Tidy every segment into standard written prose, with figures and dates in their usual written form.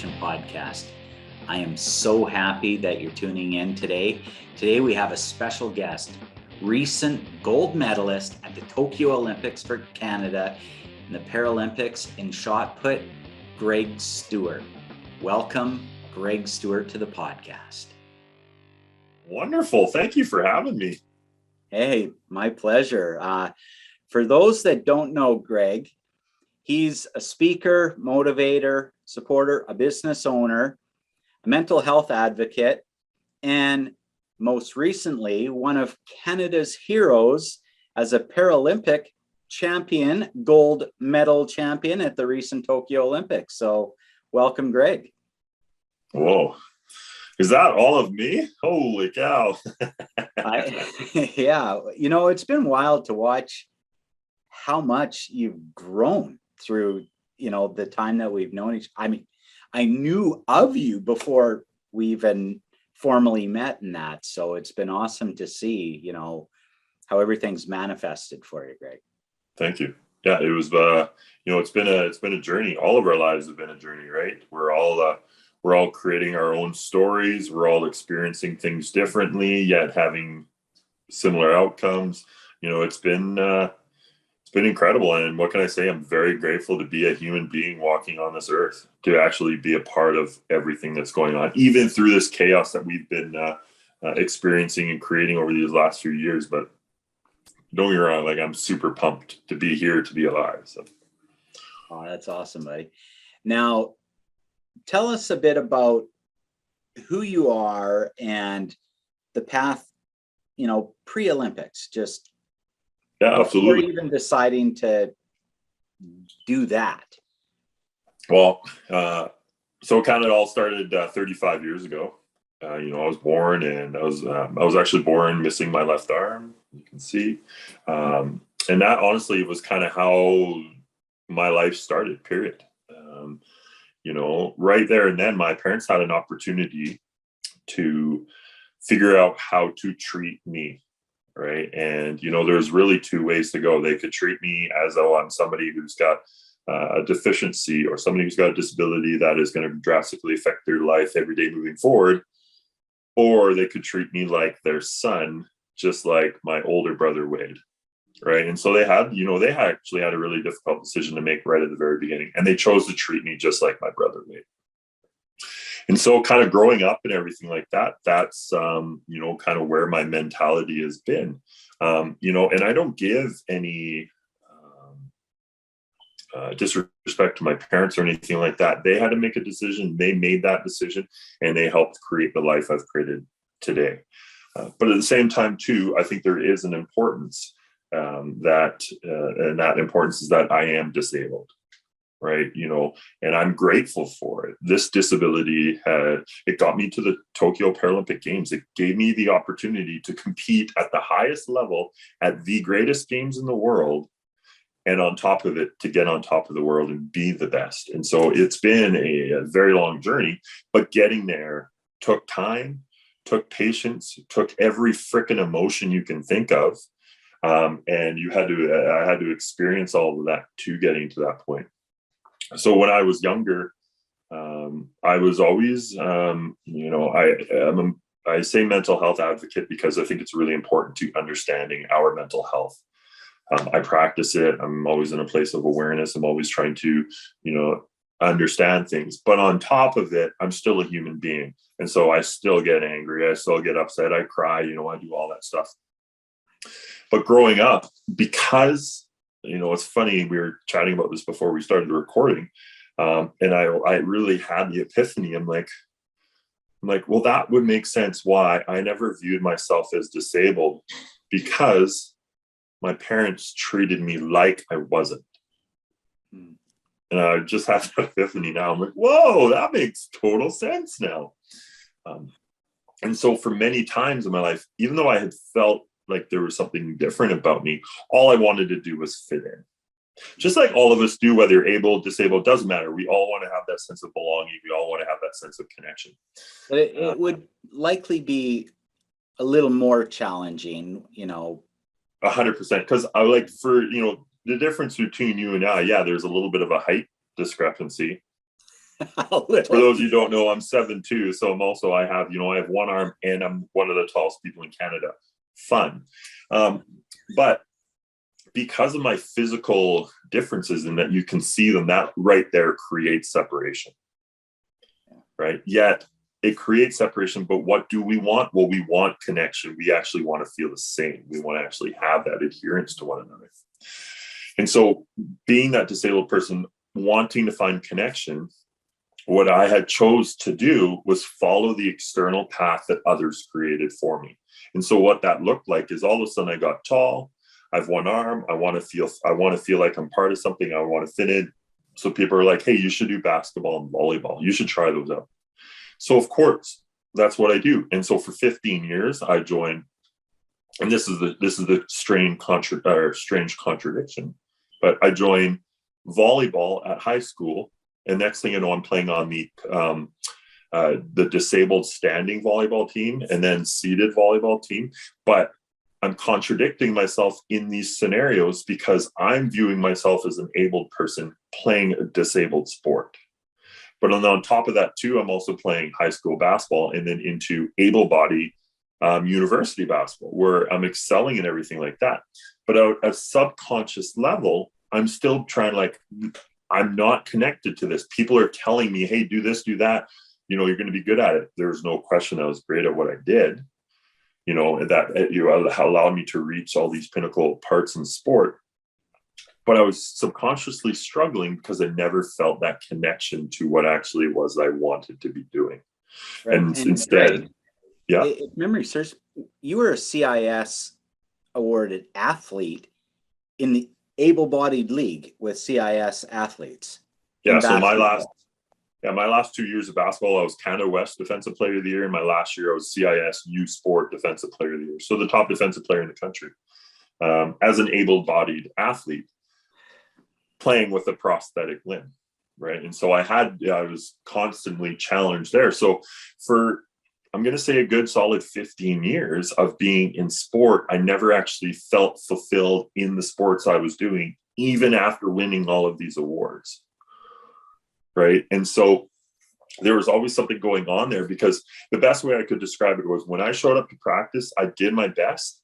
Transformation Podcast. I am so happy that you're tuning in today. Today we have a special guest, recent gold medalist at the Tokyo Olympics for Canada and the Paralympics in shot put, Greg Stewart. Welcome, Greg Stewart, to the podcast. Wonderful. Thank you for having me. Hey, my pleasure. For those that don't know Greg, he's a speaker, motivator, supporter, a business owner, a mental health advocate, and most recently, one of Canada's heroes as a Paralympic champion, gold medal champion at the recent Tokyo Olympics. So welcome, Greg. Whoa. Is that all of me? Holy cow. Yeah, it's been wild to watch how much you've grown through, the time that we've known each. I mean, I knew of you before we even formally met in that. So it's been awesome to see, how everything's manifested for you, Greg. Thank you. Yeah, it was, it's been a journey. All of our lives have been a journey, right? We're all creating our own stories. We're all experiencing things differently, yet having similar outcomes. It's been incredible. And what can I say? I'm very grateful to be a human being walking on this earth, to actually be a part of everything that's going on, even through this chaos that we've been experiencing and creating over these last few years. But don't get me wrong, I'm super pumped to be here, to be alive. So. Oh, that's awesome, buddy. Now, tell us a bit about who you are and the path, pre-Olympics, just yeah, absolutely. Before even deciding to do that. Well, so kind of it all started 35 years ago. I was born, and I was actually born missing my left arm. You can see, and that honestly was kind of how my life started. Period. Right there and then, my parents had an opportunity to figure out how to treat me. Right. And, there's really two ways to go. They could treat me as though I'm somebody who's got a deficiency or somebody who's got a disability that is going to drastically affect their life every day moving forward. Or they could treat me like their son, just like my older brother Wade. Right. And so they actually had a really difficult decision to make right at the very beginning. And they chose to treat me just like my brother Wade. And so kind of growing up and everything like that, that's, kind of where my mentality has been, and I don't give any disrespect to my parents or anything like that. They had to make a decision. They made that decision, and they helped create the life I've created today. But at the same time, too, I think there is an importance and that importance is that I am disabled. Right. And I'm grateful for it. This disability it got me to the Tokyo Paralympic Games. It gave me the opportunity to compete at the highest level at the greatest games in the world. And on top of it, to get on top of the world and be the best. And so it's been a very long journey, but getting there took time, took patience, took every frickin' emotion you can think of. And I had to experience all of that to getting to that point. So when I was younger, I was always, I say mental health advocate because I think it's really important to understanding our mental health. I practice it. I'm always in a place of awareness. I'm always trying to, understand things. But on top of it, I'm still a human being. And so I still get angry. I still get upset. I cry, I do all that stuff. But growing up, because it's funny, we were chatting about this before we started the recording. And I really had the epiphany. I'm like, well, that would make sense why I never viewed myself as disabled, because my parents treated me like I wasn't. And I just had that epiphany now. I'm like, whoa, that makes total sense now. And so for many times in my life, even though I had felt like there was something different about me, all I wanted to do was fit in. Just like all of us do, whether you're able, disabled, doesn't matter. We all want to have that sense of belonging. We all want to have that sense of connection. But it would likely be a little more challenging, 100%. Because I the difference between you and I, there's a little bit of a height discrepancy. A For little. those of you who don't know, I'm 7'2", so I have one arm and I'm one of the tallest people in Canada. Fun. But because of my physical differences in that you can see them, that right there creates separation. Right? Yet it creates separation, but what do we want? Well, we want connection. We actually want to feel the same. We want to actually have that adherence to one another. And so being that disabled person, wanting to find connection, what I had chose to do was follow the external path that others created for me. And so what that looked like is all of a sudden I got tall. I have one arm. I want to feel like I'm part of something. I want to fit in. So people are like, hey, you should do basketball and volleyball. You should try those out. So of course, that's what I do. And so for 15 years, I joined, and this is the strange contradiction, but I joined volleyball at high school. And next thing you know, I'm playing on the disabled standing volleyball team and then seated volleyball team. But I'm contradicting myself in these scenarios because I'm viewing myself as an abled person playing a disabled sport. But on top of that too, I'm also playing high school basketball and then into able-bodied university basketball, where I'm excelling and everything like that. But at a subconscious level, I'm still trying I'm not connected to this. People are telling me, hey, do this, do that. You're going to be good at it. There's no question I was great at what I did. And that allowed me to reach all these pinnacle parts in sport. But I was subconsciously struggling because I never felt that connection to what actually it was I wanted to be doing. Right. And instead, if memory serves, you were a CIS awarded athlete in the able-bodied league with CIS athletes. Yeah. So my last 2 years of basketball, I was Canada West Defensive Player of the Year. And my last year, I was CIS U Sport Defensive Player of the Year. So the top defensive player in the country as an able-bodied athlete playing with a prosthetic limb. Right. And so I was constantly challenged there. So I'm going to say a good solid 15 years of being in sport, I never actually felt fulfilled in the sports I was doing, even after winning all of these awards. Right. And so there was always something going on there, because the best way I could describe it was when I showed up to practice, I did my best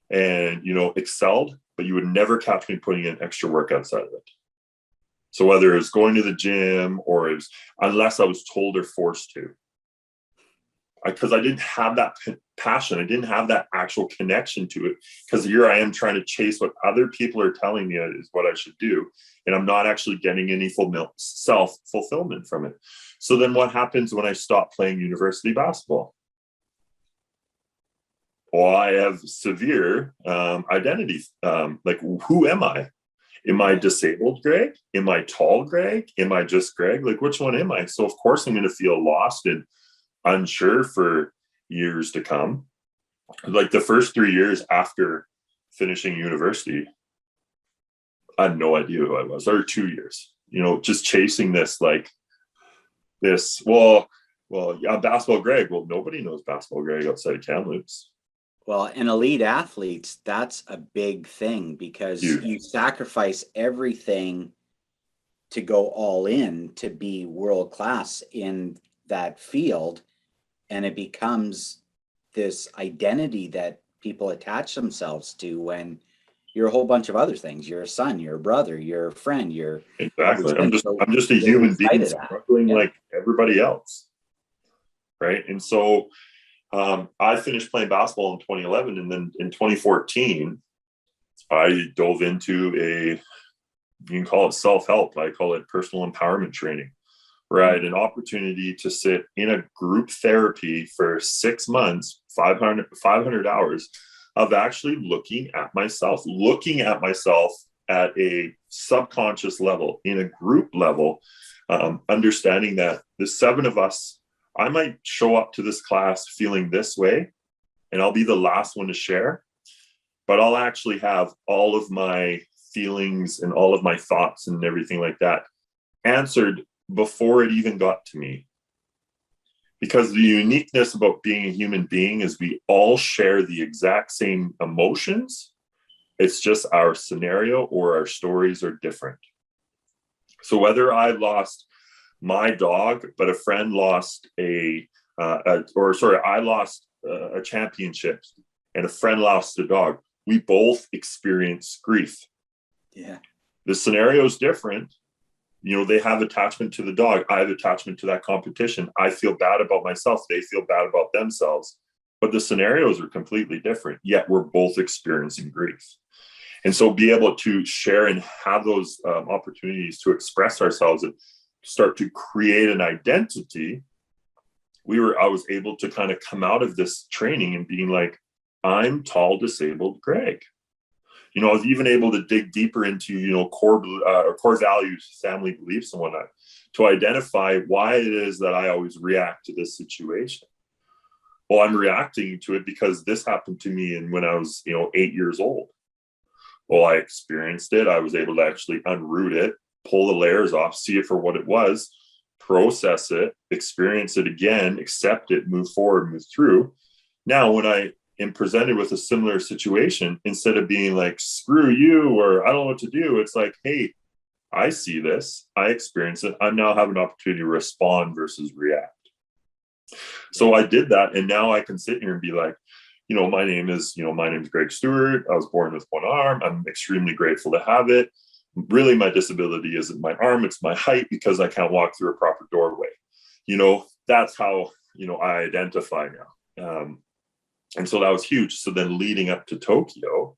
and, excelled, but you would never catch me putting in extra work outside of it. So whether it was going to the gym or unless I was told or forced to, because I didn't have that passion. I didn't have that actual connection to it, because here I am trying to chase what other people are telling me is what I should do. And I'm not actually getting any self-fulfillment from it. So then what happens when I stop playing university basketball? Well, I have severe identity. Who am I? Am I disabled Greg? Am I tall Greg? Am I just Greg? Which one am I? So of course I'm going to feel lost and unsure for years to come. The first 3 years after finishing university, I had no idea who I was, or 2 years, just chasing basketball Greg. Well, nobody knows basketball Greg outside of Kamloops. Well, in elite athletes, that's a big thing, because you sacrifice everything to go all in to be world class in that field. And it becomes this identity that people attach themselves to when you're a whole bunch of other things. You're a son, you're a brother, you're a friend, you're exactly. I'm just a human being struggling like everybody else. Right. And so I finished playing basketball in 2011, and then in 2014, I dove into you can call it self-help. I call it personal empowerment training. Right. An opportunity to sit in a group therapy for 6 months, 500 hours of actually looking at myself at a subconscious level, in a group level, understanding that the 7 of us, I might show up to this class feeling this way, and I'll be the last one to share, but I'll actually have all of my feelings and all of my thoughts and everything like that answered before it even got to me. Because the uniqueness about being a human being is we all share the exact same emotions. It's just our scenario or our stories are different. So whether I lost my dog, but a friend lost I lost a championship and a friend lost a dog. We both experienced grief. Yeah. The scenario is different. They have attachment to the dog. I have attachment to that competition. I feel bad about myself. They feel bad about themselves. But the scenarios are completely different, yet we're both experiencing grief. And so be able to share and have those opportunities to express ourselves and start to create an identity. I was able to kind of come out of this training and being like, I'm tall, disabled Greg. I was even able to dig deeper into, core values, family beliefs and whatnot, to identify why it is that I always react to this situation. Well, I'm reacting to it because this happened to me when I was, 8 years old. Well, I experienced it. I was able to actually unroot it, pull the layers off, see it for what it was, process it, experience it again, accept it, move forward, move through. Now, when I am presented with a similar situation, instead of being like, screw you, or I don't know what to do, it's like, hey, I see this, I experience it. I now have an opportunity to respond versus react. So I did that. And now I can sit here and be like, my name is Greg Stewart. I was born with one arm. I'm extremely grateful to have it. Really, my disability isn't my arm, it's my height, because I can't walk through a proper doorway. That's how, I identify now. And so that was huge. So then leading up to Tokyo,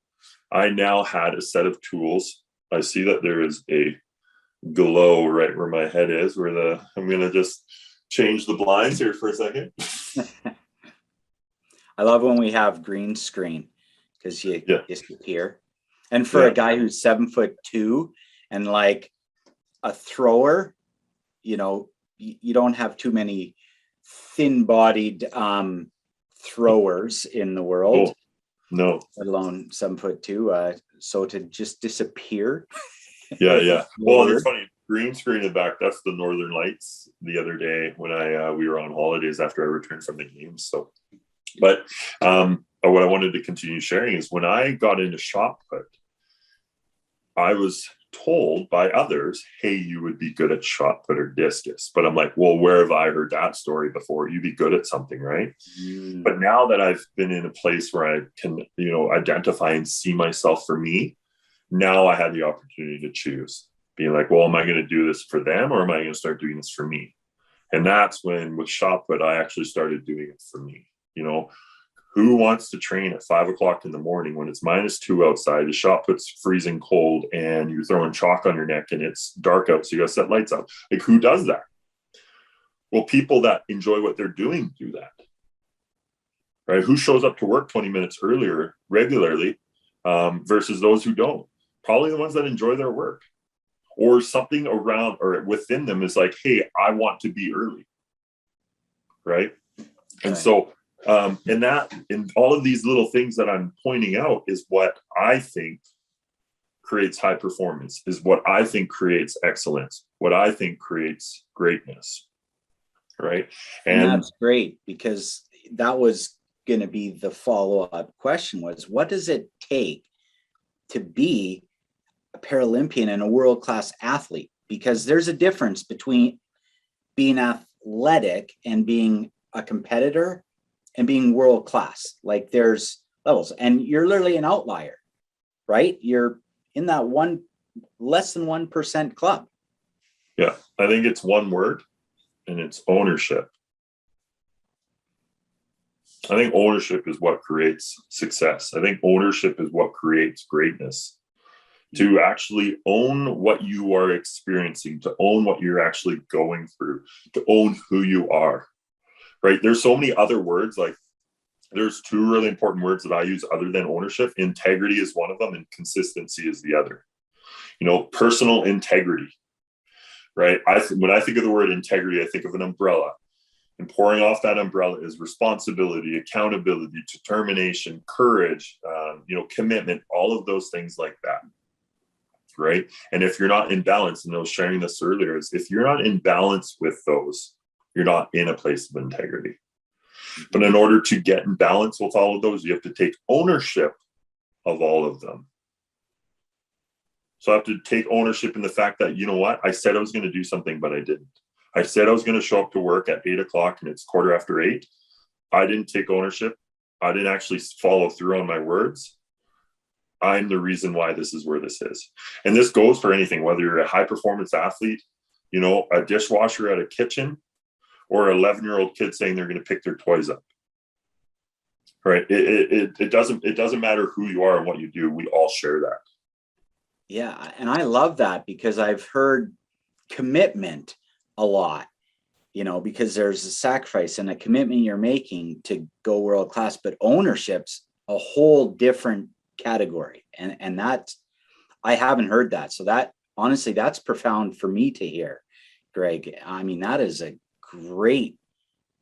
I now had a set of tools. I see that there is a glow right where my head is, I'm going to just change the blinds here for a second. I love when we have green screen, because you disappear. And for Yeah. a guy who's 7'2" and like a thrower, you don't have too many thin-bodied throwers in the world. Oh, no. Let alone 7'2". So to just disappear. Yeah. Well, it's funny. Green screen in the back, that's the Northern Lights the other day when we were on holidays after I returned from the games. So, but what I wanted to continue sharing is when I got into shot put, I was told by others, hey, you would be good at shot put or discus. But I'm like, well, where have I heard that story before? You'd be good at something, right? But now that I've been in a place where I can, identify and see myself for me, now I had the opportunity to choose. Being like, well, am I going to do this for them, or am I going to start doing this for me? And that's when with shot put, I actually started doing it for me. Who wants to train at 5 o'clock in the morning when it's -2 outside, the shot put's freezing cold, and you're throwing chalk on your neck and it's dark out, so you got to set lights up? Like, who does that? Well, people that enjoy what they're doing do that, right? Who shows up to work 20 minutes earlier regularly versus those who don't? Probably the ones that enjoy their work, or something around or within them is like, hey, I want to be early, right? And so and all of these little things that I'm pointing out is what I think creates high performance, is what I think creates excellence, what I think creates greatness, right? And that's great, because that was going to be the follow-up question, was what does it take to be a Paralympian and a world-class athlete? Because there's a difference between being athletic and being a competitor and being world-class. Like, there's levels, and you're literally an outlier, right? You're in that less than 1% club. Yeah, I think it's one word, and it's ownership. I think ownership is what creates success. I think ownership is what creates greatness. To actually own what you are experiencing, to own what you're actually going through, to own who you are, right? There's so many other words. Like, there's two really important words that I use other than ownership. Integrity is one of them, and consistency is the other. Personal integrity, right? When I think of the word integrity, I think of an umbrella. And pouring off that umbrella is responsibility, accountability, determination, courage, commitment, all of those things like that, right? And if you're not in balance, and I was sharing this earlier, is if you're not in balance with those, you're not in a place of integrity. But in order to get in balance with all of those, you have to take ownership of all of them. So I have to take ownership in the fact that, I said I was going to do something, but I didn't. I said I was going to show up to work at 8 o'clock and it's 8:15. I didn't take ownership. I didn't actually follow through on my words. I'm the reason why this is where this is. And this goes for anything, whether you're a high performance athlete, you know, a dishwasher at a kitchen, or an 11-year-old kid saying they're going to pick their toys up. Right. It doesn't matter who you are and what you do. We all share that. Yeah. And I love that, because I've heard commitment a lot, you know, because there's a sacrifice and a commitment you're making to go world class, but ownership's a whole different category. And that's, I haven't heard that. So that, honestly, that's profound for me to hear, Greg. I mean, that is a great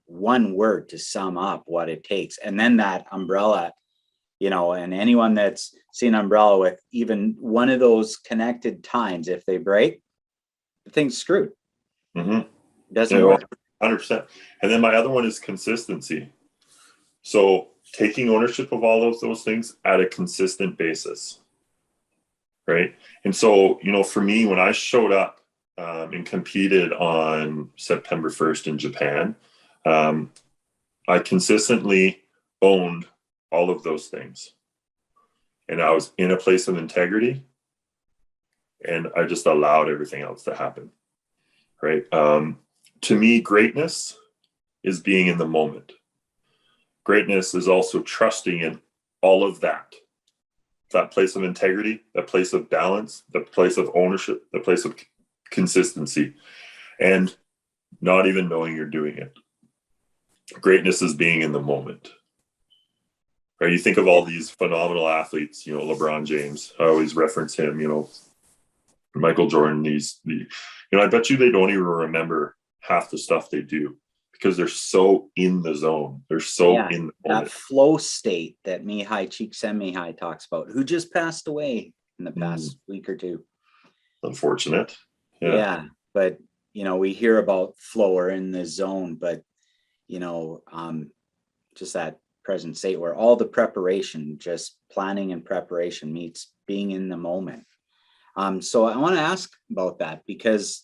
one word to sum up what it takes. And then that umbrella, you know, and anyone that's seen umbrella with even one of those connected tines, if they break, the thing's screwed. Mm-hmm. Doesn't work. 100%. And then my other one is consistency. So taking ownership of all of those things at a consistent basis. Right. And so, you know, for me, when I showed up and competed on September 1st in Japan, I consistently owned all of those things. And I was in a place of integrity, and I just allowed everything else to happen. Right. To me, greatness is being in the moment. Greatness is also trusting in all of that. That place of integrity, that place of balance, the place of ownership, the place of consistency, and not even knowing you're doing it. Greatness is being in the moment. Right? You think of all these phenomenal athletes, you know, LeBron James, I always reference him, you know, Michael Jordan, I bet you they don't even remember half the stuff they do, because they're so in the zone. They're so in the moment. That flow state that Mihai Csikszentmihalyi talks about, who just passed away in the past week or two. Unfortunate. Yeah. But, you know, we hear about flow or in the zone, but, you know, just that present state where all the preparation, just planning and preparation meets being in the moment. So I want to ask about that, because,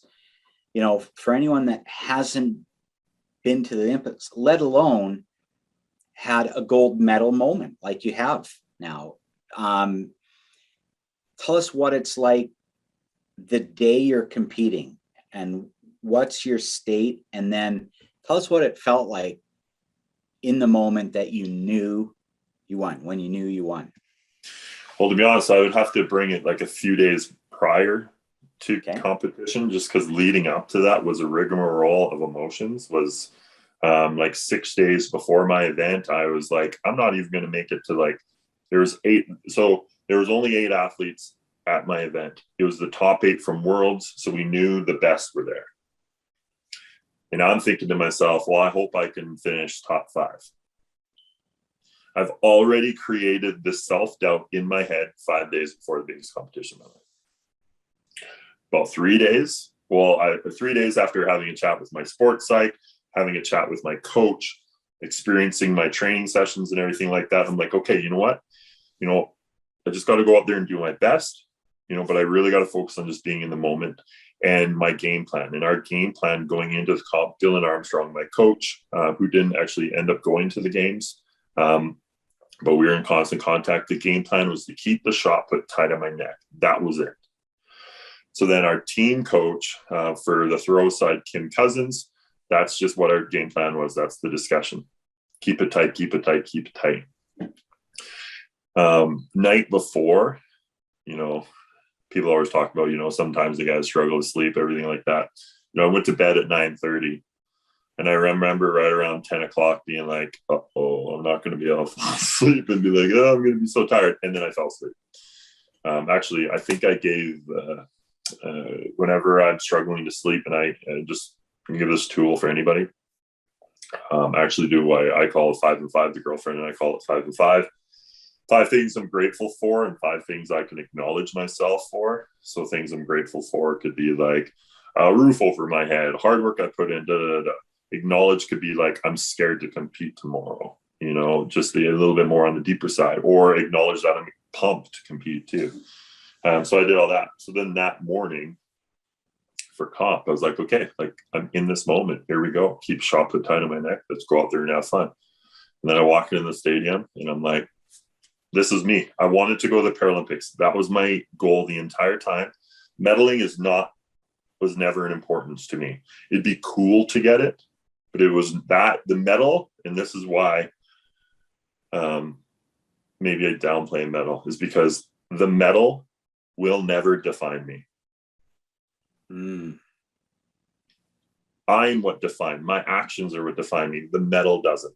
you know, for anyone that hasn't been to the Olympics, let alone had a gold medal moment like you have now, tell us what it's like the day you're competing and what's your state, and then tell us what it felt like in the moment that you knew you won, when you knew you won. Well, to be honest, I would have to bring it like a few days prior to competition, just because leading up to that was a rigmarole of emotions. Was like 6 days before my event, I was like, I'm not even going to make it to, like, there was only 8 athletes at my event. It was the top 8 from Worlds, so we knew the best were there. And I'm thinking to myself, well, I hope I can finish top 5. I've already created the self-doubt in my head 5 days before the biggest competition of my life. About 3 days. 3 days after having a chat with my sports psych, having a chat with my coach, experiencing my training sessions and everything like that, I'm like, okay, you know what? You know, I just got to go out there and do my best, you know, but I really got to focus on just being in the moment and my game plan. And our game plan going into the comp, Dylan Armstrong, my coach, who didn't actually end up going to the games, but we were in constant contact. The game plan was to keep the shot put tight on my neck. That was it. So then our team coach for the throw side, Kim Cousins, that's just what our game plan was. That's the discussion. Keep it tight, keep it tight, keep it tight. Night before, you know, people always talk about, you know, sometimes the guys struggle to sleep, everything like that. You know, I went to bed at 9:30. And I remember right around 10 o'clock being like, I'm not going to be able to fall asleep, and be like, oh, I'm going to be so tired. And then I fell asleep. Actually, I think I gave, whenever I'm struggling to sleep, and I just give this tool for anybody. I actually do what I call it 5 and 5, the girlfriend, and I call it 5 and 5. 5 things I'm grateful for, and 5 things I can acknowledge myself for. So things I'm grateful for could be like a roof over my head, hard work I put in, Acknowledge could be like, I'm scared to compete tomorrow, you know, just a little bit more on the deeper side, or acknowledge that I'm pumped to compete too. So I did all that. So then that morning, for comp. I was like, okay, like I'm in this moment. Here we go. Keep shot put tight on my neck. Let's go out there and have fun. And then I walk into the stadium and I'm like, this is me. I wanted to go to the Paralympics. That was my goal the entire time. Medaling was never an importance to me. It'd be cool to get it, but it was that the medal, and this is why maybe I downplay medal, is because the medal will never define me. I'm what define my actions are what define me. The medal doesn't.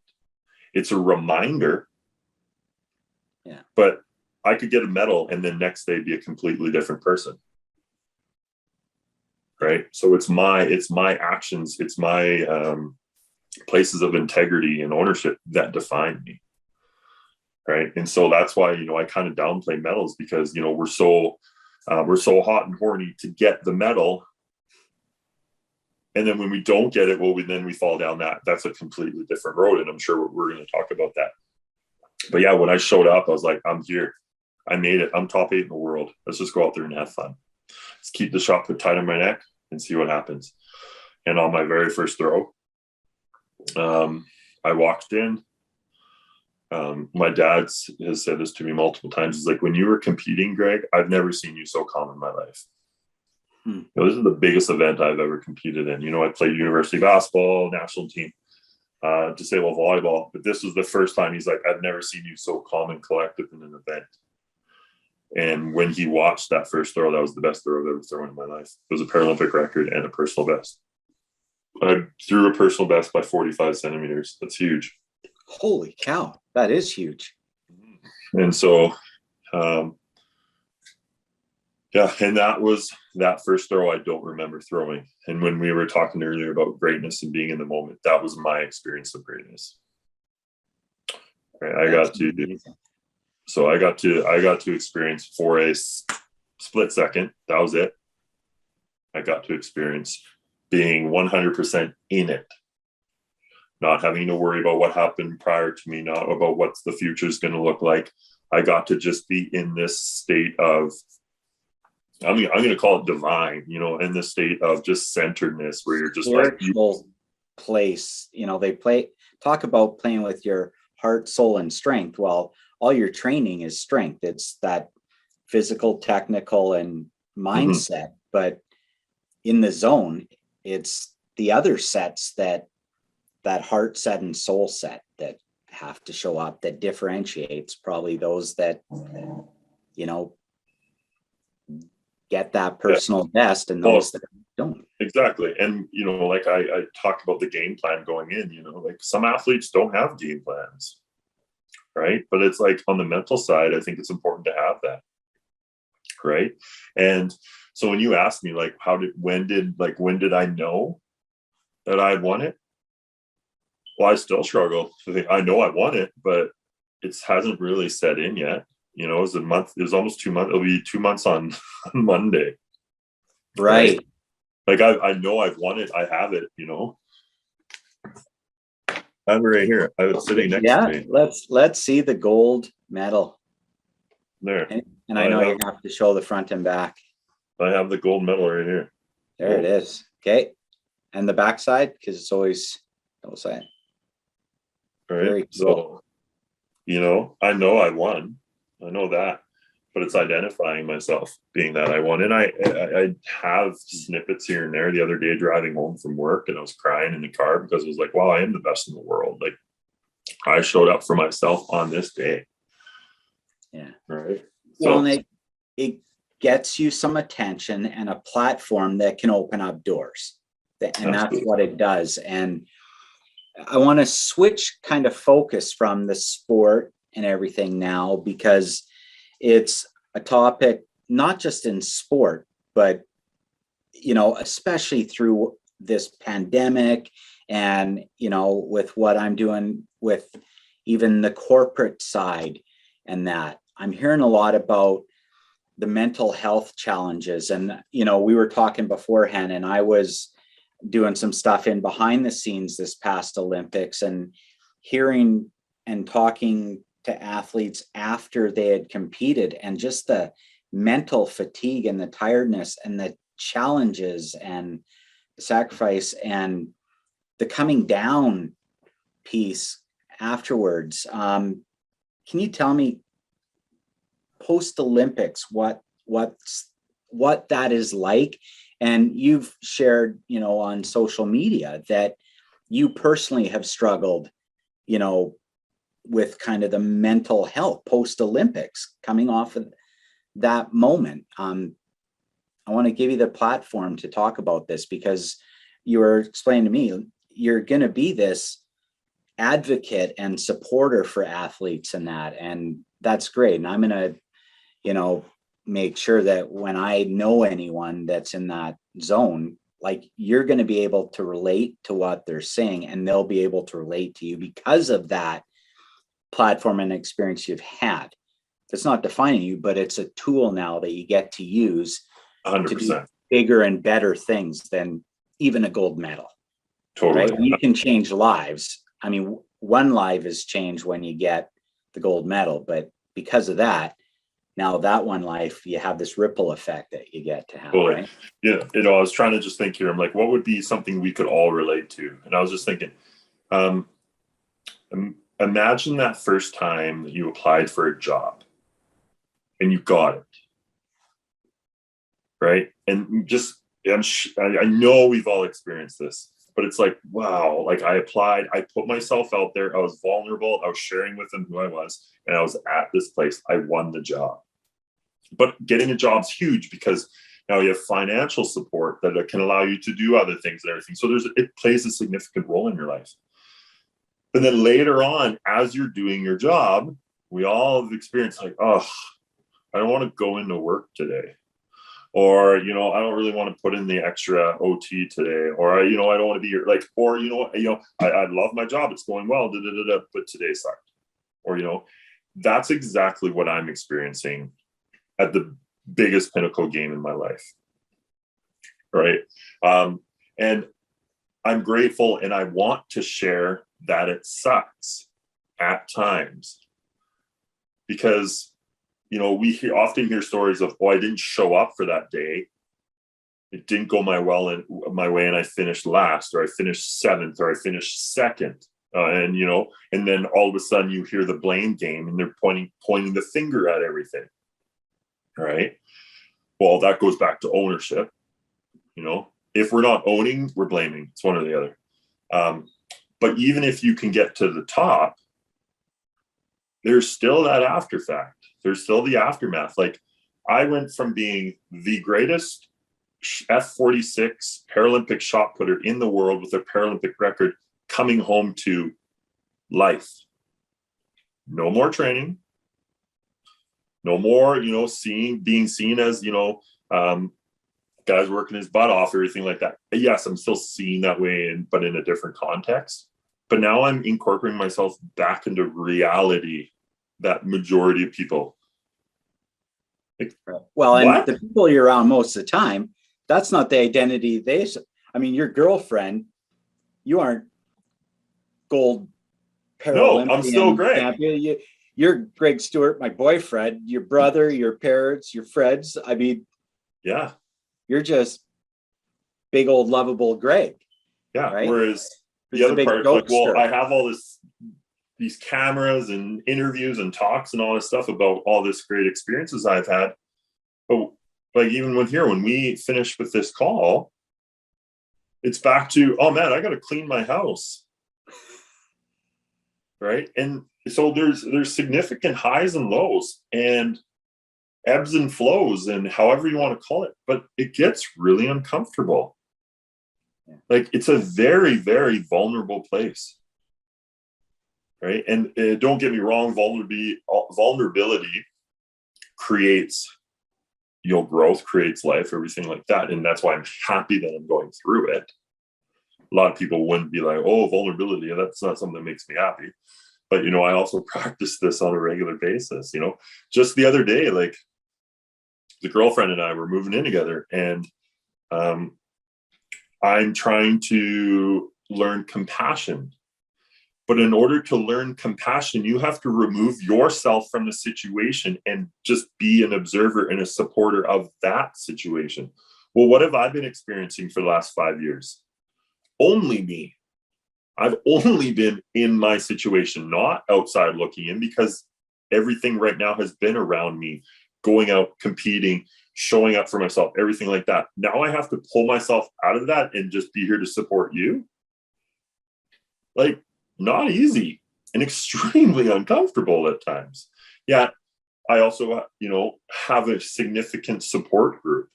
It's a reminder. Yeah. But I could get a medal and then next day be a completely different person. Right. So it's my actions, it's my places of integrity and ownership that define me. Right. And so that's why, I kind of downplay medals because, we're so hot and horny to get the medal. And then when we don't get it, we fall down that's a completely different road. And I'm sure we're going to talk about that. But yeah, when I showed up, I was like, I'm here. I made it. I'm top 8 in the world. Let's just go out there and have fun. Let's keep the shot put tight on my neck and see what happens. And on my very first throw, I walked in. My dad has said this to me multiple times. He's like, when you were competing, Greg, I've never seen you so calm in my life. This is the biggest event I've ever competed in. I played university basketball, national team, disabled volleyball, but this was the first time he's like, I've never seen you so calm and collected in an event. And when he watched that first throw, that was the best throw I've ever thrown in my life. It was a Paralympic record and a personal best. I threw a personal best by 45 centimeters. That's huge. Holy cow. That is huge. And so, yeah, and that first throw I don't remember throwing. And when we were talking earlier about greatness and being in the moment, that was my experience of greatness. Right, I got to experience for a split second. That was it. I got to experience being 100% in it, not having to worry about what happened prior to me, not about what the future is going to look like. I got to just be in this state of, I'm going to call it divine, in this state of just centeredness where you're just spiritual place. They talk about playing with your heart, soul, and strength. Well, all your training is strength. It's that physical, technical, and mindset. But in the zone, it's the other sets that heart set and soul set that have to show up, that differentiates probably those that, get that personal best and those that don't. Exactly. And, like I talked about the game plan going in, like some athletes don't have game plans. Right. But it's like on the mental side, I think it's important to have that. Right. And so when you ask me, like, when did I know that I won it? Well, I still struggle. I know I won it, but it hasn't really set in yet. It was a month. It was almost 2 months. It'll be 2 months on Monday. Right. Like I know I've won it. I have it, I have it right here. I was sitting next to me. Let's see the gold medal. There. And I know you have to show the front and back. I have the gold medal right here. There it is. Okay. And the back side, because it's always double side. Right. Very cool. So, I know I won. I know that. But it's identifying myself being that I won. And I have snippets here and there. The other day driving home from work, and I was crying in the car because I was like, wow, I am the best in the world. Like, I showed up for myself on this day. Yeah. Right. Well, and it gets you some attention and a platform that can open up doors. And that's what it does. And I want to switch kind of focus from the sport and everything now, because it's a topic not just in sport, but especially through this pandemic and with what I'm doing with even the corporate side, and that I'm hearing a lot about the mental health challenges. And we were talking beforehand, and I was doing some stuff in behind the scenes this past Olympics, and hearing and talking to athletes after they had competed, and just the mental fatigue and the tiredness and the challenges and the sacrifice and the coming down piece afterwards. Can you tell me post Olympics what that is like? And you've shared, on social media that you personally have struggled, with kind of the mental health post Olympics coming off of that moment. I want to give you the platform to talk about this, because you were explaining to me you're going to be this advocate and supporter for athletes and that, and that's great. And I'm going to, make sure that when I know anyone that's in that zone, like, you're going to be able to relate to what they're saying, and they'll be able to relate to you because of that platform and experience you've had. It's not defining you, but it's a tool now that you get to use 100%. to do bigger and better things than even a gold medal. Totally. Right? And you can change lives. I mean, one life is changed when you get the gold medal, but because of that, now that one life, you have this ripple effect that you get to have. Totally. Right? Yeah. I was trying to just think here. I'm like, what would be something we could all relate to? And I was just thinking, imagine that first time that you applied for a job and you got it. Right. And just, I know we've all experienced this, but it's like, wow, like I applied, I put myself out there. I was vulnerable. I was sharing with them who I was, and I was at this place. I won the job. But getting a job's huge, because now you have financial support that can allow you to do other things and everything. So it plays a significant role in your life. But then later on, as you're doing your job, we all have experienced like, oh, I don't want to go into work today. Or, I don't really want to put in the extra OT today. Or, I don't want to be here. Like, or, I love my job. It's going well, but today sucked. Or, that's exactly what I'm experiencing at the biggest pinnacle game in my life. Right. And I'm grateful, and I want to share that it sucks at times, because, we often hear stories of, I didn't show up for that day. It didn't go my way, and I finished last, or I finished seventh, or I finished second. And then all of a sudden you hear the blame game, and they're pointing the finger at everything. Right. Well, that goes back to ownership. If we're not owning, we're blaming. It's one or the other. But even if you can get to the top, there's still that after fact. There's still the aftermath. Like, I went from being the greatest F46 Paralympic shot putter in the world with a Paralympic record, coming home to life. No more training. No more, being seen as, guys working his butt off, everything like that. Yes, I'm still seen that way, but in a different context. But now I'm incorporating myself back into reality that majority of people. Well, and the people you're around most of the time, that's not the identity your girlfriend, you aren't gold Paralympian. No, I'm still Greg. Champion. You're Greg Stewart, my boyfriend, your brother, your parents, your friends. Yeah, you're just big old lovable Greg. Yeah. Right? Whereas the other part, like, well, I have all these cameras and interviews and talks and all this stuff about all this great experiences I've had. But like, even when we finish with this call, it's back to, oh man, I got to clean my house. Right. And so there's significant highs and lows and ebbs and flows, and however you want to call it, but it gets really uncomfortable. Like, it's a very, very vulnerable place. Right. And don't get me wrong, vulnerability creates, growth, creates life, everything like that. And that's why I'm happy that I'm going through it. A lot of people wouldn't be like, oh, vulnerability, that's not something that makes me happy. But, I also practice this on a regular basis. Just the other day, like, the girlfriend and I were moving in together, and I'm trying to learn compassion. But in order to learn compassion, you have to remove yourself from the situation and just be an observer and a supporter of that situation. Well, what have I been experiencing for the last 5 years? Only me. I've only been in my situation, not outside looking in, because everything right now has been around me, going out, competing, showing up for myself, everything like that. Now I have to pull myself out of that and just be here to support you. Like, not easy and extremely uncomfortable at times. Yeah, I also, have a significant support group.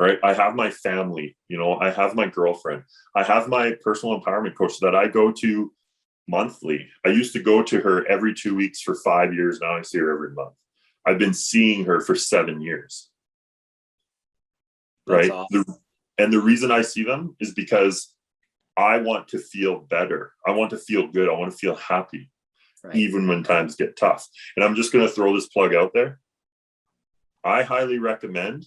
Right. I have my family, I have my girlfriend. I have my personal empowerment coach that I go to monthly. I used to go to her every 2 weeks for 5 years. Now I see her every month. I've been seeing her for 7 years. That's Right. awesome. And the reason I see them is because I want to feel better. I want to feel good. I want to feel happy, Right. even when times get tough. And I'm just going to throw this plug out there. I highly recommend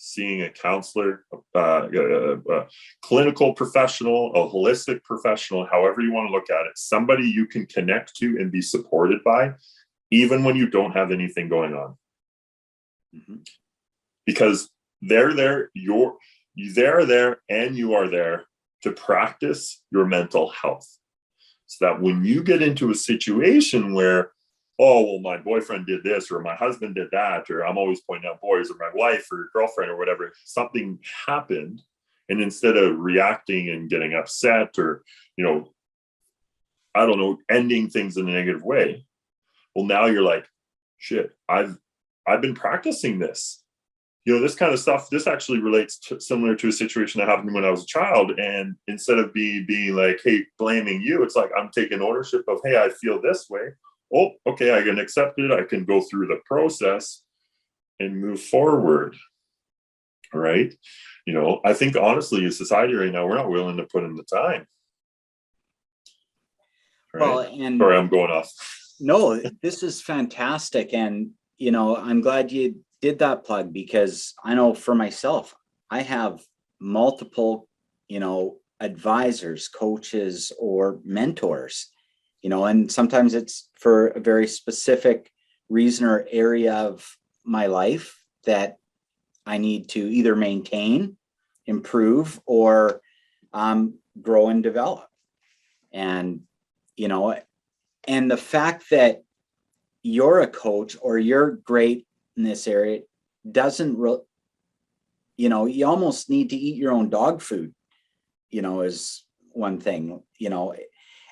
seeing a counselor, a clinical professional, a holistic professional, however you want to look at it, somebody you can connect to and be supported by, even when you don't have anything going on. Mm-hmm. Because they're there, they're there, and you are there to practice your mental health. So that when you get into a situation where, oh, well, my boyfriend did this, or my husband did that, or I'm always pointing out boys, or my wife or girlfriend or whatever, something happened. And instead of reacting and getting upset or, ending things in a negative way, well, now you're like, shit, I've been practicing this. This kind of stuff, this actually relates to similar to a situation that happened when I was a child. And instead of being like, hey, blaming you, it's like, I'm taking ownership of, hey, I feel this way. Oh, okay, I can accept it. I can go through the process and move forward. All right. I think honestly, in society right now, we're not willing to put in the time. Right? Well, and sorry, I'm going off. No, this is fantastic. And, I'm glad you did that plug, because I know for myself, I have multiple, advisors, coaches, or mentors, and sometimes it's for a very specific reason or area of my life that I need to either maintain, improve, or grow and develop. And, and the fact that you're a coach or you're great in this area doesn't really, you almost need to eat your own dog food, is one thing,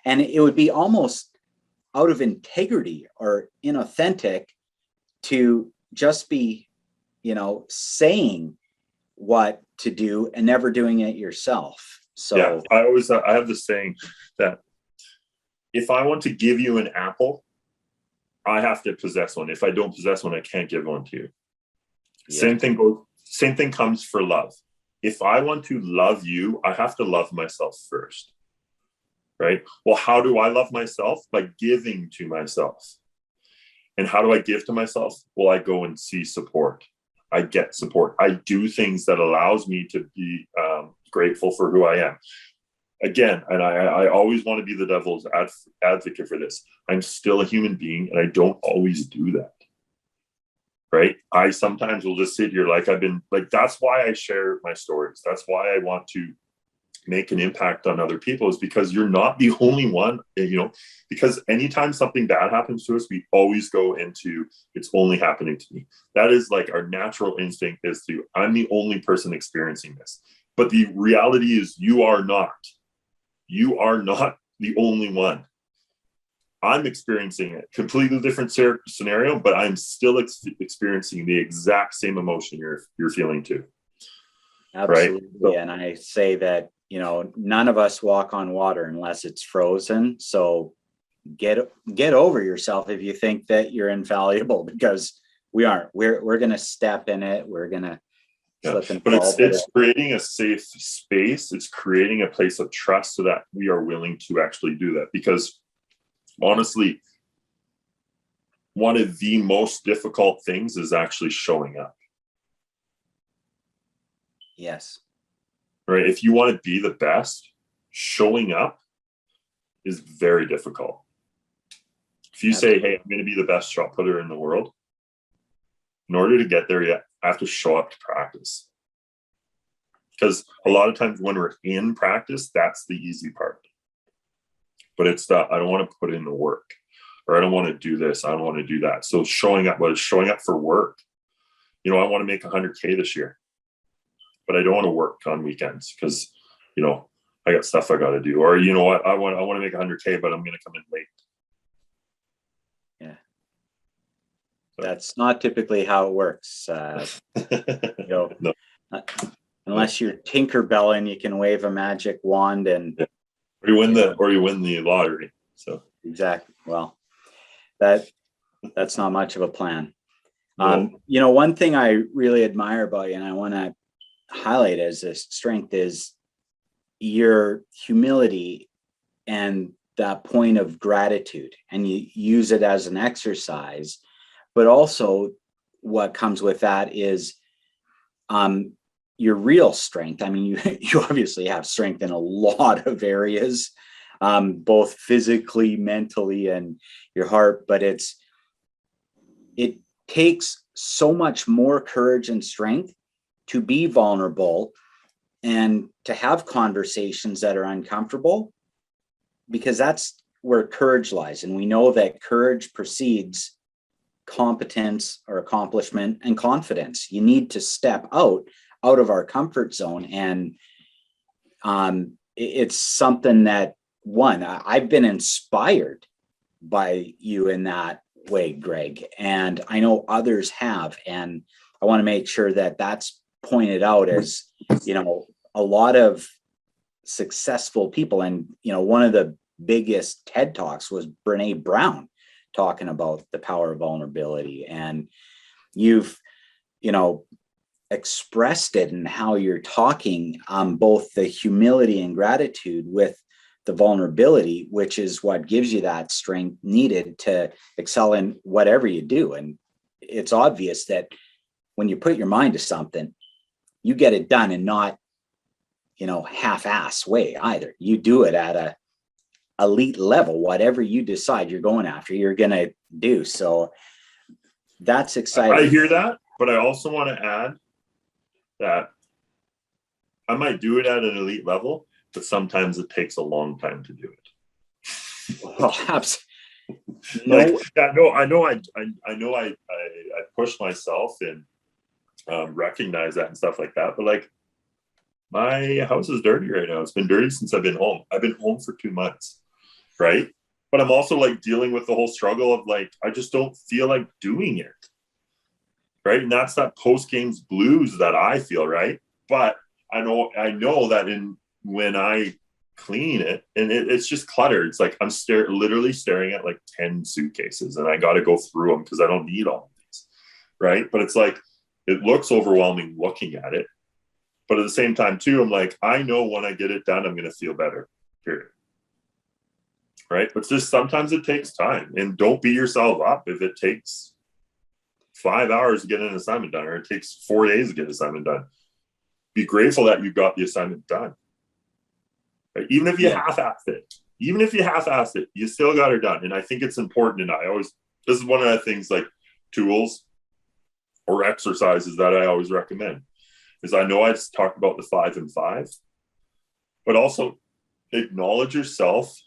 and it would be almost out of integrity or inauthentic to just be, saying what to do and never doing it yourself. So yeah, I have this saying that if I want to give you an apple, I have to possess one. If I don't possess one, I can't give one to you. Yeah. Same thing comes for love. If I want to love you, I have to love myself first. Right? Well, how do I love myself? By giving to myself. And how do I give to myself? Well, I go and see support. I get support. I do things that allows me to be grateful for who I am. Again, and I always want to be the devil's advocate for this. I'm still a human being, and I don't always do that. Right? I sometimes will just sit here that's why I share my stories. That's why I want to make an impact on other people, is because you're not the only one, because anytime something bad happens to us, we always go into, it's only happening to me. That is like our natural instinct is I'm the only person experiencing this. But the reality is you are not the only one. I'm experiencing a completely different scenario, but I'm still experiencing the exact same emotion you're feeling too. Absolutely. Right? And I say that, none of us walk on water unless it's frozen. So get over yourself if you think that you're infallible, because we aren't. We're going to step in it. We're going to slip and fall. But it's creating a safe space. It's creating a place of trust so that we are willing to actually do that. Because honestly, one of the most difficult things is actually showing up. Yes. Right. If you want to be the best, showing up is very difficult. If you say, hey, I'm going to be the best shot putter in the world, in order to get there, you have to show up to practice. Because a lot of times when we're in practice, that's the easy part. But it's that I don't want to put in the work, or I don't want to do this, I don't want to do that. So showing up for work. I want to make 100K this year, but I don't want to work on weekends because, I got stuff I got to do. Or you know what, I want to make 100K, but I'm going to come in late. Yeah, that's not typically how it works. No. Unless you're Tinkerbell and you can wave a magic wand and or you win the lottery. So exactly. Well, that's not much of a plan. No. One thing I really admire about you, and I want to highlight as a strength, is your humility and that point of gratitude. And you use it as an exercise, but also what comes with that is your real strength. I mean, you obviously have strength in a lot of areas, both physically, mentally, and your heart, but it takes so much more courage and strength to be vulnerable and to have conversations that are uncomfortable, because that's where courage lies. And we know that courage precedes competence or accomplishment and confidence. You need to step out of our comfort zone. And it's something that, I've been inspired by you in that way, Greg, and I know others have. And I want to make sure that that's pointed out as, a lot of successful people. And, one of the biggest TED Talks was Brene Brown talking about the power of vulnerability. And you've, expressed it in how you're talking, both the humility and gratitude with the vulnerability, which is what gives you that strength needed to excel in whatever you do. And it's obvious that when you put your mind to something, you get it done, and not, half-ass way either. You do it at a elite level. Whatever you decide you're going after, you're going to do. So that's exciting. I hear that, but I also want to add that I might do it at an elite level, but sometimes it takes a long time to do it. Well, I know I push myself and recognize that and stuff like that. But like, my house is dirty right now. It's been dirty since I've been home. I've been home for 2 months, right? But I'm also like dealing with the whole struggle of like, I just don't feel like doing it. Right. And that's that post games blues that I feel, right? But I know that when I clean it, and it's just cluttered. It's like I'm literally staring at like 10 suitcases, and I got to go through them because I don't need all of these. Right. But it's like, it looks overwhelming looking at it. But at the same time too, I'm like, I know when I get it done, I'm going to feel better. Period. Right. But just sometimes it takes time, and don't beat yourself up if it takes 5 hours to get an assignment done, or it takes 4 days to get an assignment done. Be grateful that you got the assignment done. Right? Even if you half-assed it, you still got it done. And I think it's important. And this is one of the things, like tools or exercises that I always recommend, is I know I just talked about the 5 and 5, but also acknowledge yourself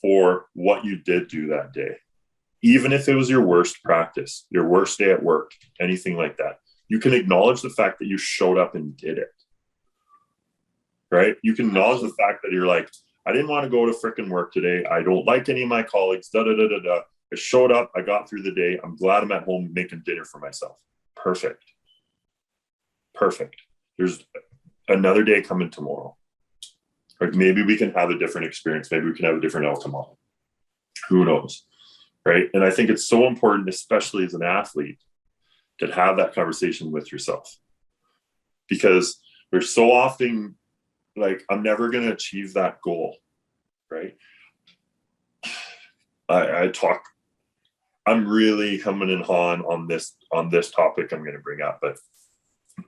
for what you did do that day. Even if it was your worst practice, your worst day at work, anything like that, you can acknowledge the fact that you showed up and did it. Right? You can acknowledge the fact that you're like, I didn't want to go to freaking work today. I don't like any of my colleagues. I showed up. I got through the day. I'm glad I'm at home making dinner for myself. Perfect. There's another day coming tomorrow. Like maybe we can have a different experience. Maybe we can have a different outcome on it. Who knows? Right. And I think it's so important, especially as an athlete, to have that conversation with yourself, because there's so often like, I'm never going to achieve that goal. Right. I'm really coming in on this topic I'm going to bring up, but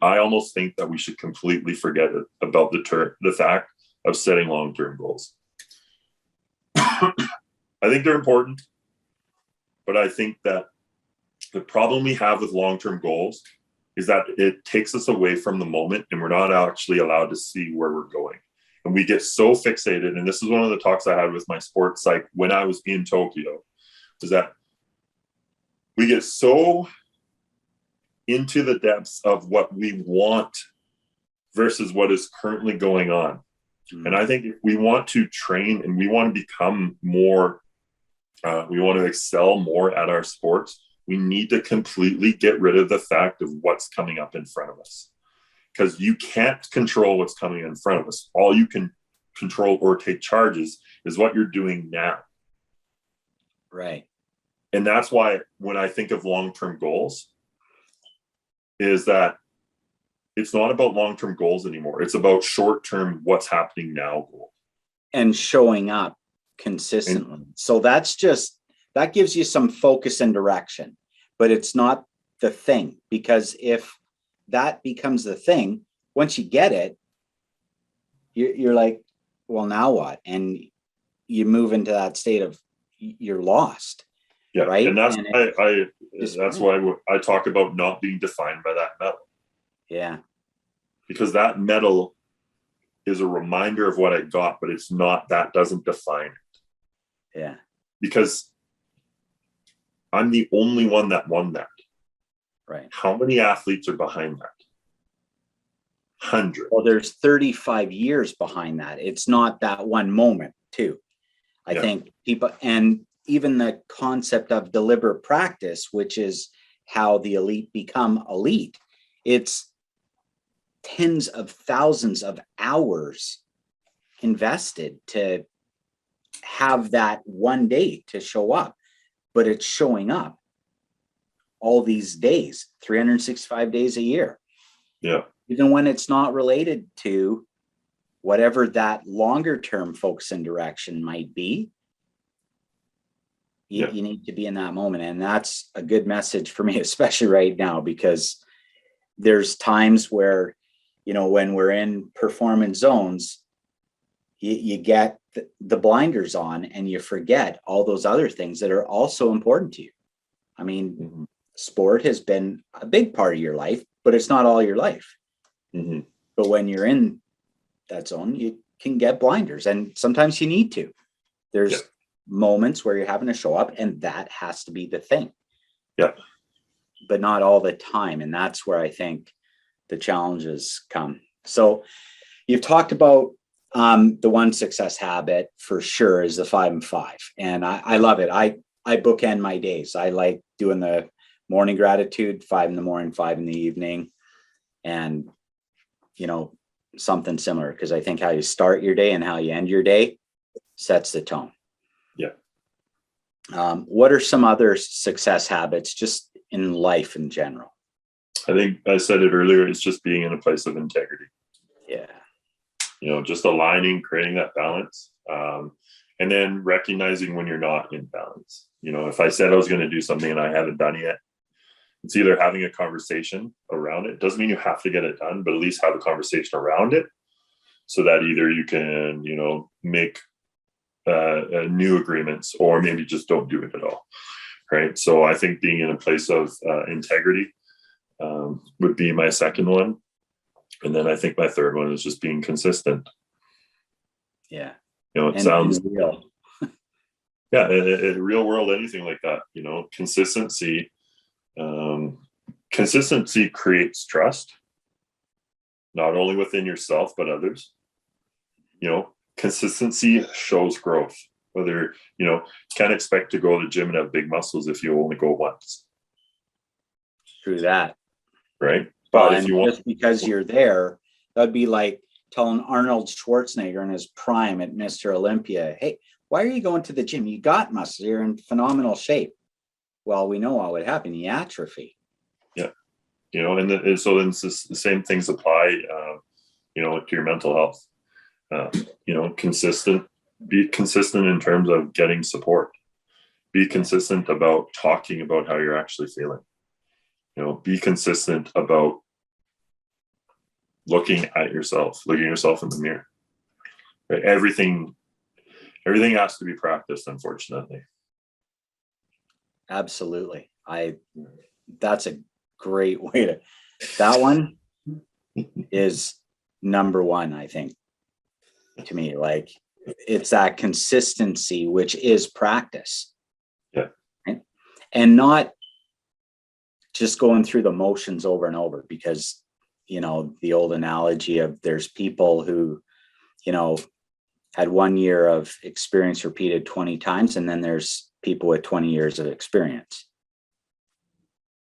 I almost think that we should completely forget about the fact of setting long-term goals. I think they're important. But I think that the problem we have with long-term goals is that it takes us away from the moment, and we're not actually allowed to see where we're going. And we get so fixated. And this is one of the talks I had with my sports psych when I was in Tokyo, is that we get so into the depths of what we want versus what is currently going on. And I think if we want to train and we want to become more, we want to excel more at our sports, we need to completely get rid of the fact of what's coming up in front of us. Because you can't control what's coming in front of us. All you can control or take charges is what you're doing now. Right. And that's why when I think of long-term goals, is that it's not about long-term goals anymore. It's about short-term, what's happening now goal. And showing up consistently. So that gives you some focus and direction, but it's not the thing, because if that becomes the thing, once you get it, you're like, well, now what? And you move into that state of you're lost. Yeah, right. And that's why I talk about not being defined by that medal. Yeah. Because that medal is a reminder of what I got, but it's not, that doesn't define it. Yeah. Because I'm the only one that won that. Right. How many athletes are behind that? 100. Well, there's 35 years behind that. It's not that one moment too. I think people, and even the concept of deliberate practice, which is how the elite become elite, it's tens of thousands of hours invested to have that one day to show up, but it's showing up all these days, 365 days a year. Yeah. Even when it's not related to whatever that longer term focus and direction might be, you need to be in that moment. And that's a good message for me, especially right now, because there's times where, when we're in performance zones, you get the blinders on and you forget all those other things that are also important to you. I mean, sport has been a big part of your life, but it's not all your life. But when you're in that zone, you can get blinders, and sometimes you need to. There's moments where you're having to show up, and that has to be the thing. Yeah. But not all the time. And that's where I think the challenges come. So you've talked about the one success habit for sure is the 5 and 5. And I love it. I bookend my days. I like doing the morning gratitude, 5 in the morning, 5 in the evening. And, something similar, because I think how you start your day and how you end your day sets the tone. Yeah. What are some other success habits just in life in general? I think I said it earlier, it's just being in a place of integrity. Yeah. Just aligning, creating that balance, and then recognizing when you're not in balance. If I said I was going to do something and I haven't done it yet, it's either having a conversation around it. Doesn't mean you have to get it done, but at least have a conversation around it, so that either you can, make new agreements, or maybe just don't do it at all. Right. So I think being in a place of integrity would be my second one. And then I think my third one is just being consistent. Yeah. It sounds real. Yeah. In real world, anything like that, consistency. Consistency creates trust, not only within yourself, but others. Consistency shows growth. Whether, can't expect to go to the gym and have big muscles if you only go once. True that. Right. But if you want, just because you're there, that'd be like telling Arnold Schwarzenegger in his prime at Mr. Olympia, hey, why are you going to the gym? You got muscles. You're in phenomenal shape. Well, we know what would happen. You atrophy. Yeah. And so then the same things apply, to your mental health. Be consistent in terms of getting support. Be consistent about talking about how you're actually feeling. Be consistent about looking at yourself in the mirror. Right? Everything has to be practiced, unfortunately. Absolutely. That's a great way That one is number one, I think, to me. Like, it's that consistency, which is practice. Yeah. Right? And not just going through the motions over and over, because, you know, the old analogy of there's people who, you know, had 1 year of experience repeated 20 times, and then there's people with 20 years of experience.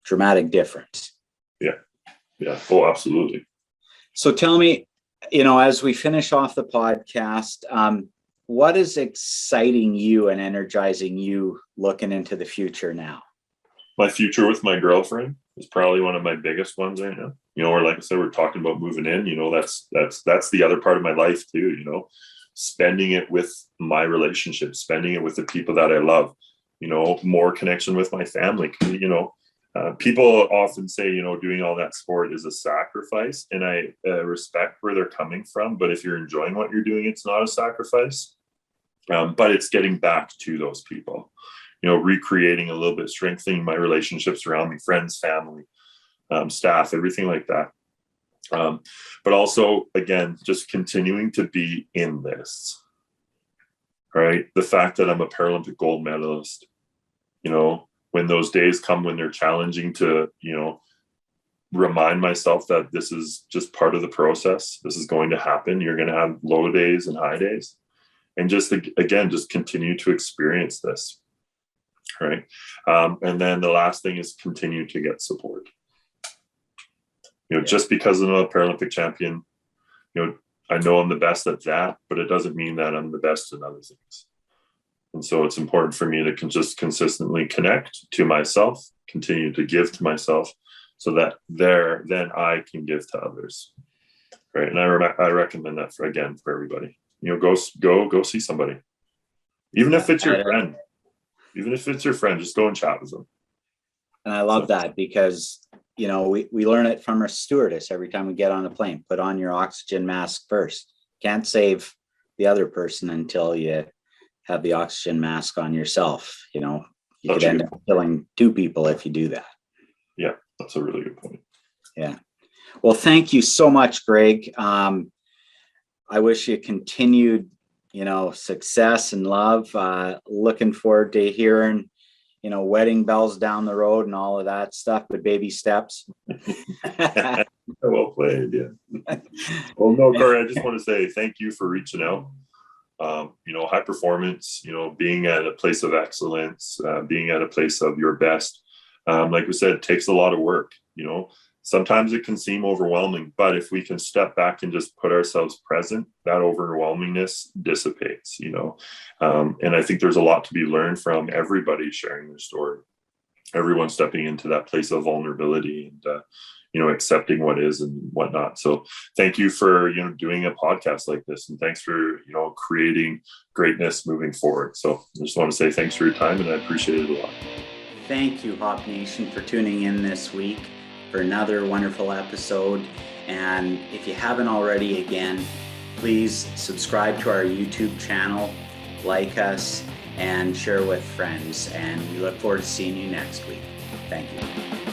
Dramatic difference. Yeah. Yeah. Oh, absolutely. So tell me, you know, as we finish off the podcast, what is exciting you and energizing you looking into the future now? My future with my girlfriend is probably one of my biggest ones right now. You know, or like I said, we're talking about moving in, you know, that's the other part of my life too, you know, spending it with my relationship, spending it with the people that I love, you know, more connection with my family, you know. People often say, you know, doing all that sport is a sacrifice, and I respect where they're coming from. But if you're enjoying what you're doing, it's not a sacrifice. But it's getting back to those people, you know, recreating a little bit, strengthening my relationships around me, friends, family, staff, everything like that. But also, again, just continuing to be in this, right? The fact that I'm a Paralympic gold medalist, you know, when those days come when they're challenging, to, you know, remind myself that this is just part of the process. This is going to happen. You're going to have low days and high days. And just, again, just continue to experience this, right? And then the last thing is continue to get support. You know, just because I'm a Paralympic champion, you know, I know I'm the best at that, but it doesn't mean that I'm the best in other things. And so it's important for me to just consistently connect to myself, continue to give to myself, so that then I can give to others, right? And I recommend that for everybody. You know, go see somebody, even if it's your friend, just go and chat with them. And I love that, because, you know, we learn it from our stewardess every time we get on a plane. Put on your oxygen mask first. Can't save the other person until you have the oxygen mask on yourself. You know, you could end up killing two people if you do that. Yeah, that's a really good point. Yeah. Well, thank you so much, Greg. I wish you continued, you know, success and love. Looking forward to hearing, you know, wedding bells down the road and all of that stuff, but baby steps. Well played. Yeah. Well, no, Corey, I just want to say thank you for reaching out. You know, high performance, you know, being at a place of excellence, being at a place of your best. Like we said, it takes a lot of work. You know, sometimes it can seem overwhelming, but if we can step back and just put ourselves present, that overwhelmingness dissipates, you know. And I think there's a lot to be learned from everybody sharing their story, everyone stepping into that place of vulnerability and, you know, accepting what is and whatnot. So thank you for, you know, doing a podcast like this, and thanks for, you know, creating greatness moving forward. So I just want to say thanks for your time, and I appreciate it a lot. Thank you, Hop Nation, for tuning in this week for another wonderful episode. And if you haven't already, again, please subscribe to our YouTube channel, like us, and share with friends. And we look forward to seeing you next week. Thank you.